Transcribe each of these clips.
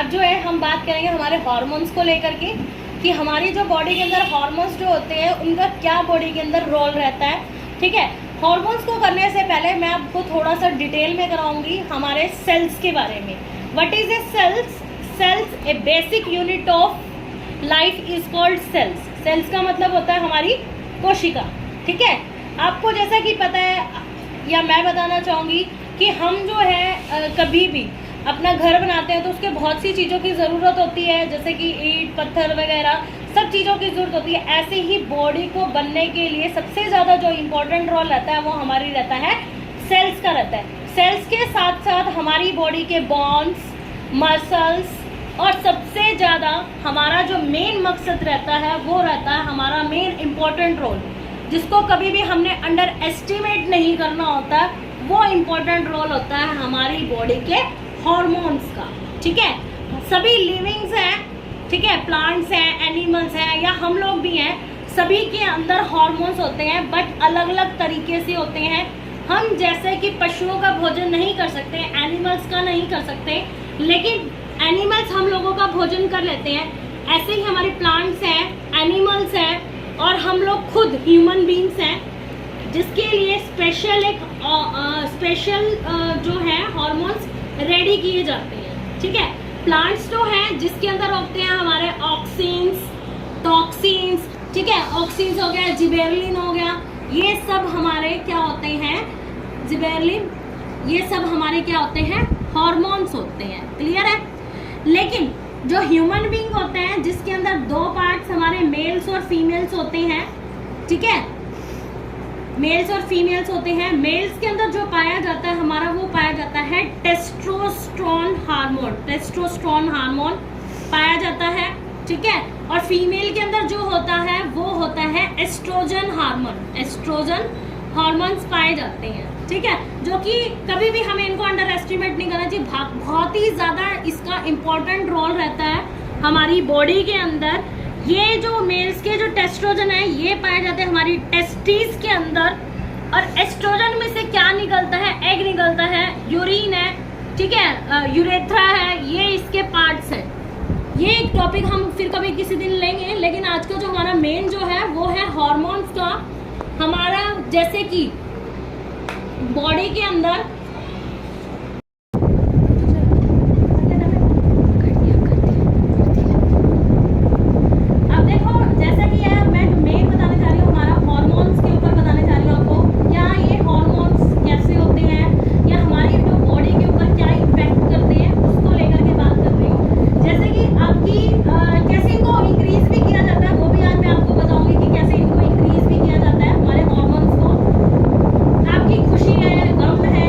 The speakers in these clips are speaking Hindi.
आज जो है हम बात करेंगे हमारे हार्मोन्स को लेकर के कि हमारी जो बॉडी के अंदर हार्मोन्स जो होते हैं उनका क्या बॉडी के अंदर रोल रहता है। ठीक है, हार्मोन्स को करने से पहले मैं आपको थोड़ा सा डिटेल में कराऊंगी हमारे सेल्स के बारे में। What is a cells? Cells a basic unit of life is called cells. Cells का मतलब होता है हमारी कोशिका। ठीक है, आपको जैसा कि पता है या मैं बताना चाहूँगी कि हम जो है कभी भी अपना घर बनाते हैं तो उसके बहुत सी चीज़ों की ज़रूरत होती है, जैसे कि ईंट पत्थर वगैरह सब चीज़ों की ज़रूरत होती है। ऐसे ही बॉडी को बनने के लिए सबसे ज़्यादा जो इम्पोर्टेंट रोल रहता है वो हमारी रहता है सेल्स का रहता है। सेल्स के साथ साथ हमारी बॉडी के बोन्स, मसल्स और सबसे ज़्यादा हमारा जो मेन मकसद रहता है वो रहता है हमारा मेन इम्पोर्टेंट रोल, जिसको कभी भी हमने अंडर एस्टिमेट नहीं करना होता। वो इम्पोर्टेंट रोल होता है हमारी बॉडी के हार्मोन्स का। ठीक है, सभी लिविंग्स हैं, ठीक है, प्लांट्स हैं, एनिमल्स हैं या हम लोग भी हैं, सभी के अंदर हार्मोन्स होते हैं, बट अलग अलग तरीके से होते हैं। हम जैसे कि पशुओं का भोजन नहीं कर सकते, एनिमल्स का नहीं कर सकते, लेकिन एनिमल्स हम लोगों का भोजन कर लेते हैं। ऐसे ही हमारे प्लांट्स हैं, एनिमल्स हैं और हम लोग खुद ह्यूमन बींग्स हैं, जिसके लिए स्पेशल जो है हार्मोन्स रेडी किए जाते हैं। ठीक है, प्लांट्स जो हैं जिसके अंदर होते हैं हमारे ऑक्सीन्स, टॉक्सिन्स, ठीक है, ऑक्सीन्स हो गया, जिबेरलिन हो गया, ये सब हमारे क्या होते हैं, जिबेरलिन, ये सब हमारे क्या होते हैं, हार्मोन्स होते हैं। क्लियर है? लेकिन जो ह्यूमन बींग होते हैं जिसके अंदर दो पार्ट्स हमारे मेल्स और फीमेल्स होते हैं, ठीक है, मेल्स और फीमेल्स होते हैं। मेल्स के अंदर जो पाया जाता है हमारा वो पाया जाता है टेस्टोस्टेरोन हार्मोन, टेस्टोस्टेरोन हार्मोन पाया जाता है। ठीक है, और फीमेल के अंदर जो होता है वो होता है एस्ट्रोजन हार्मोन, एस्ट्रोजन हार्मोन्स पाए जाते हैं। ठीक है, जो कि कभी भी हमें इनको अंडर एस्टिमेट नहीं करना चाहिए। बहुत ही ज़्यादा इसका इम्पोर्टेंट रोल रहता है हमारी बॉडी के अंदर। ये जो मेल्स के जो टेस्ट्रोजन है ये पाए जाते हैं हमारी टेस्टिस के अंदर, और एस्ट्रोजन में से क्या निकलता है, एग निकलता है, यूरिन है, ठीक है, यूरेथ्रा है, ये इसके पार्ट्स हैं। ये एक टॉपिक हम फिर कभी किसी दिन लेंगे, लेकिन आज का जो हमारा मेन जो है वो है हार्मोन्स का। हमारा जैसे कि बॉडी के अंदर खुशी है, गम है,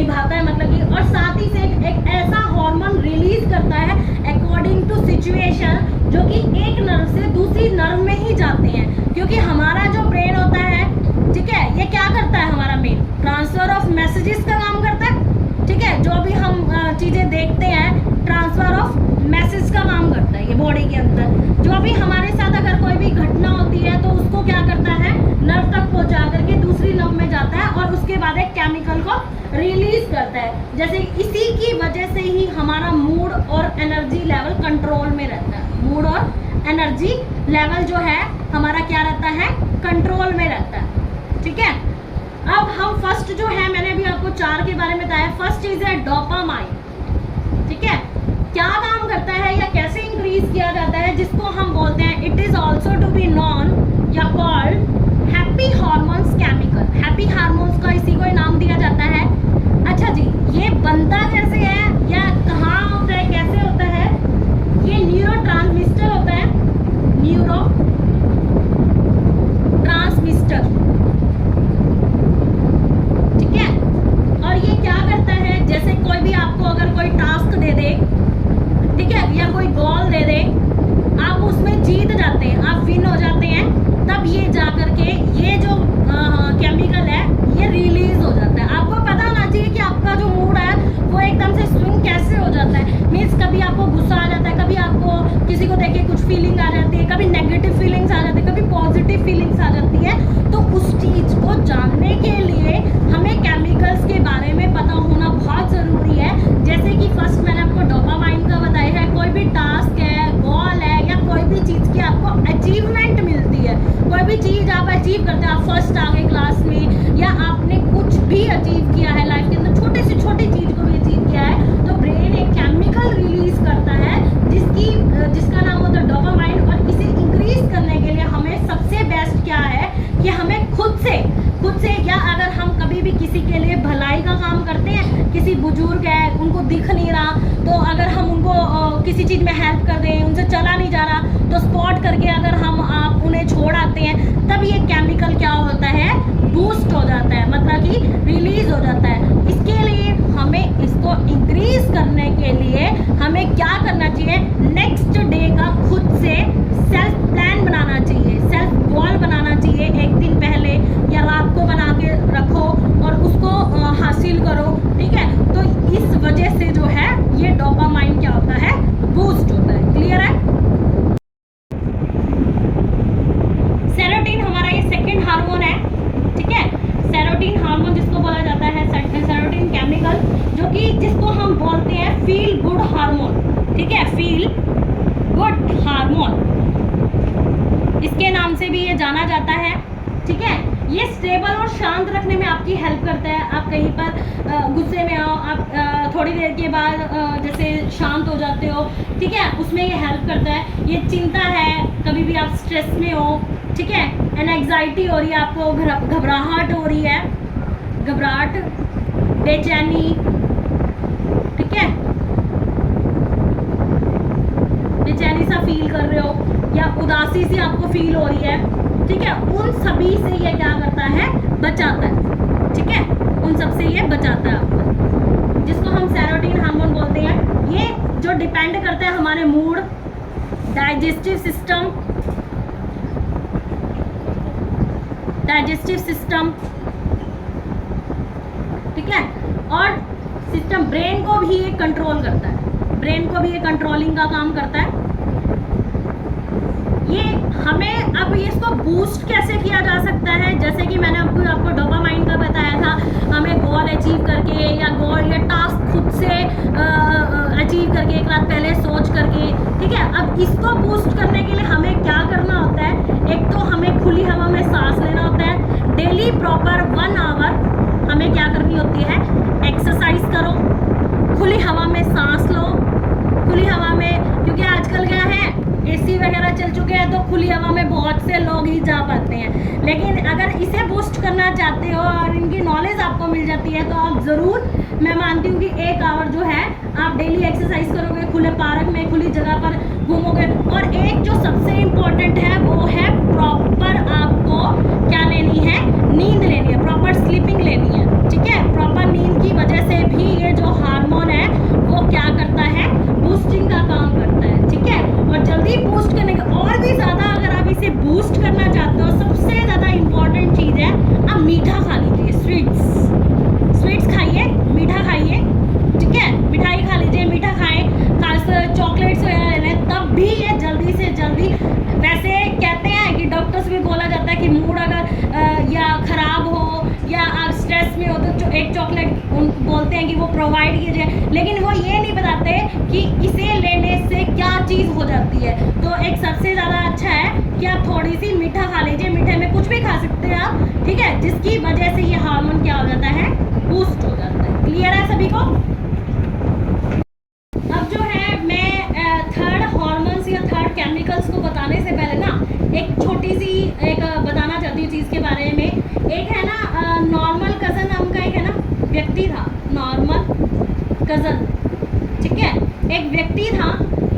निभाता है, मतलब कि, और साथ ही से एक ऐसा हार्मोन रिलीज करता है अकॉर्डिंग टू सिचुएशन, जो कि एक नर्व से दूसरी नर्व में ही जाते हैं। क्योंकि हमारा जो ब्रेन होता है, ठीक है, ये क्या करता है, हमारा मेन ट्रांसफर ऑफ मैसेजेस का काम करता है, ठीक है, जो भी हम चीजें देखते हैं ट्रांसफर ऑफ मैसेज का काम करता है ये बॉडी के अंदर। जो भी हमारे साथ अगर कोई भी घटना होती है तो उसको क्या करता है, नर्व तक पहुंचा करके दूसरी नर्व में जाता है और उसके बाद एक केमिकल को रिलीज करता है। जैसे इसी की वजह से ही हमारा मूड और एनर्जी लेवल कंट्रोल में रहता है। मूड और एनर्जी लेवल जो है हमारा क्या रहता है, कंट्रोल में रहता है, ठीक है। अब हम फर्स्ट जो है, मैंने अभी आपको 4 के बारे में बताया। फर्स्ट चीज है डोपामाइन, ठीक है, क्या काम करता है या कैसे इंक्रीज किया जाता है, जिसको हम बोलते हैं, it is also to be known या called happy hormones chemical. Happy hormones का इसी को ही नाम दिया जाता है। अच्छा जी, ये बनता कैसे है या कहाँ होता है, कैसे होता है, ये न्यूरो ट्रांसमिटर होता है, न्यूरो ट्रांसमिटर, ठीक है। और ये क्या करता है, जैसे कोई भी आपको अगर कोई टास्क दे दे, ठीक है, या कोई गोल दे दे, आप उसमें जीत जाते हैं, आप विन हो जाते हैं, तब ये जा करके ये जो केमिकल है ये रिलीज हो जाता है। आपको पता होना चाहिए कि आपका जो मूड है वो एकदम से स्विंग कैसे हो जाता है। मीन्स कभी आपको गुस्सा आ जाता है, कभी आपको किसी को देख के कुछ फीलिंग आ जाती है, कभी नेगेटिव फीलिंग्स आ जाती है, कभी पॉजिटिव फीलिंग्स आ जाती है। तो उस चीज को जानने के लिए हमें केमिकल्स के बारे में पता होना बहुत जरूरी है। जैसे कि फर्स्ट मैंने आपको डोपामाइन का बताया है। कोई भी टास्क है, गोल है, या कोई भी चीज की आपको अचीवमेंट मिलती है, कोई भी चीज आप अचीव करते हैं, आप फर्स्ट आ गए क्लास में, या आपने कुछ भी अचीव किया है लाइफ के अंदर, छोटी से छोटी चीज को भी अचीव किया है, तो ब्रेन एक केमिकल रिलीज करता है जिसका नाम होता है डोपामाइन। और इसे इंक्रीज करने के लिए हमें सबसे बेस्ट क्या है कि हमें खुद से या अगर हम कभी भी किसी के लिए भलाई का काम करते हैं, किसी बुजुर्ग है उनको दिख नहीं रहा, तो अगर हम उनको किसी चीज में हेल्प कर दें, उनसे चला नहीं जा रहा, तो स्पॉट करके अगर आप उन्हें छोड़ आते हैं, तब ये केमिकल क्या होता है, बूस्ट हो जाता है, मतलब कि रिलीज हो जाता है। इसके लिए हमें इसको इंक्रीज करने के लिए हमें क्या करना चाहिए, नेक्स्ट डे का खुद से सेल्फ प्लान बनाना चाहिए, सेल्फ गोल बनाना चाहिए। एक दिन पहले या रात को बना के रखो और उसको हासिल करो, ठीक है। तो इस वजह से जो है ये डोपामाइन क्या होता है, बूस्ट होता है। क्लियर है। सेरोटोनिन हमारा ये सेकंड हार्मोन है, ठीक है। सेरोटोनिन हार्मोन जिसको बोला जाता है, सेरोटोनिन केमिकल, जो कि जिसको हम बोलते हैं फील गुड हार्मोन, ठीक है, फील गुड हार्मोन, इसके नाम से भी ये जाना जाता है, ठीक है। ये स्टेबल और शांत रखने में आपकी हेल्प करता है। आप कहीं पर गुस्से में आओ, आप थोड़ी देर के बाद जैसे शांत हो जाते हो, ठीक है, उसमें ये हेल्प करता है। ये चिंता है, कभी भी आप स्ट्रेस में हो, ठीक है, एंजाइटी हो रही है, आपको घबराहट हो रही है, घबराहट, बेचैनी, ठीक है, बेचैनी सा फील कर रहे हो या उदासी सी आपको फील हो रही है, ठीक है, उन सभी से ये क्या करता है, बचाता है, ठीक है, उन सब से ये बचाता है आपको, जिसको हम सेरोटोनिन हार्मोन बोलते हैं। ये जो डिपेंड करता है हमारे मूड, डाइजेस्टिव सिस्टम, ठीक है, और सिस्टम, ब्रेन को भी ये कंट्रोल करता है, ब्रेन को भी ये कंट्रोलिंग का काम करता है। ये हमें अब इसको बूस्ट कैसे किया जा सकता है, जैसे कि मैंने आपको डोपामाइन का बताया था, हमें गोल अचीव करके या गोल या टास्क खुद से अचीव करके एक रात पहले सोच करके, ठीक है। अब इसको बूस्ट करने के लिए हमें क्या करना होता है, एक तो हमें खुली हवा में सांस लेना होता है डेली प्रॉपर 1 आवर, हमें क्या करनी होती है, एक्सरसाइज करो, खुली हवा में सांस लो, खुली हवा में, क्योंकि आजकल क्या है, एसी वगैरह चल चुके हैं, तो खुली हवा में बहुत से लोग ही जा पाते हैं। लेकिन अगर इसे बूस्ट करना चाहते हो और इनकी नॉलेज आपको मिल जाती है, तो आप ज़रूर, मैं मानती हूँ कि 1 आवर जो है आप डेली एक्सरसाइज करोगे, खुले पार्क में, खुली जगह पर घूमोगे। और एक जो सबसे इम्पोर्टेंट है वो है प्रॉपर आपको क्या लेनी है, नींद लेनी है, प्रॉपर स्लीपिंग लेनी है, ठीक है। प्रॉपर नींद की वजह से एक चॉकलेट उनको बोलते हैं कि वो प्रोवाइड कीजिए, लेकिन वो ये नहीं बताते कि इसे लेने से क्या चीज़ हो जाती है। तो एक सबसे ज़्यादा अच्छा है कि आप थोड़ी सी मीठा खा लीजिए, मीठे में कुछ भी खा सकते हैं आप, ठीक है, जिसकी वजह से ये हार्मोन क्या हो जाता है, बूस्ट हो जाता है। क्लियर है सभी को? अब जो है मैं थर्ड हॉर्मोन्स या थर्ड केमिकल्स को बताने से पहले ना एक छोटी सी एक बताना चाहती हूँ चीज़ के बारे में। एक है ना नॉर्मल कज़न नाम का एक है ना व्यक्ति था, नॉर्मल कज़न, ठीक है, एक व्यक्ति था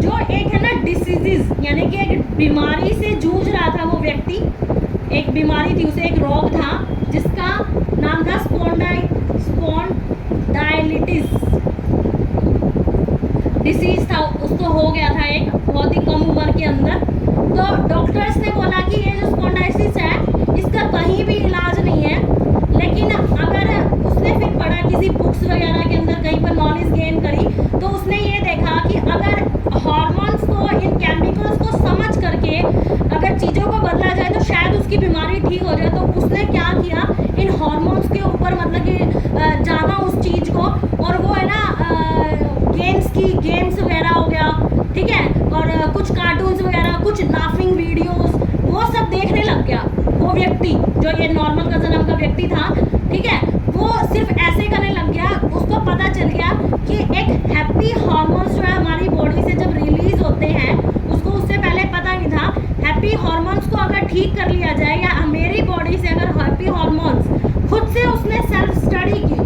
जो एक है ना डिसीजेज यानी कि एक बीमारी से जूझ रहा था। वो व्यक्ति एक बीमारी थी, उसे एक रोग था जिसका नाम था स्पॉन्डाइलिटिस डिसीज था, उसको हो गया था एक बहुत ही कम उम्र के अंदर। तो डॉक्टर्स ने बोला कि ये जो स्पॉन्डाइलिटिस है इसका कहीं भी इलाज नहीं है, लेकिन अगर उसने फिर पढ़ा किसी बुक्स वगैरह के अंदर, कहीं पर नॉलेज गेन करी, तो उसने ये देखा कि अगर हार्मोन्स को, इन केमिकल्स को समझ करके अगर चीज़ों को बदला जाए तो शायद उसकी बीमारी ठीक हो जाए। तो उसने क्या किया, इन हार्मोन्स के ऊपर मतलब कि जाना उस चीज़ को, और वो है ना गेम्स वगैरह हो गया, ठीक है, और कुछ कार्टून्स वगैरह, कुछ लाफिंग वीडियोस, वो सब देखने लग गया। वो व्यक्ति जो ये नॉर्मल कज़न नाम का व्यक्ति था, ठीक है, वो सिर्फ ऐसे करने लग गया। उसको पता चल गया कि एक हैप्पी हार्मोन्स जो है हमारी बॉडी से जब रिलीज होते हैं, उसको उससे पहले पता नहीं था। हैप्पी हार्मोन्स को अगर ठीक कर लिया जाए, या मेरी बॉडी से अगर हैप्पी हार्मोन्स, खुद से उसने सेल्फ स्टडी की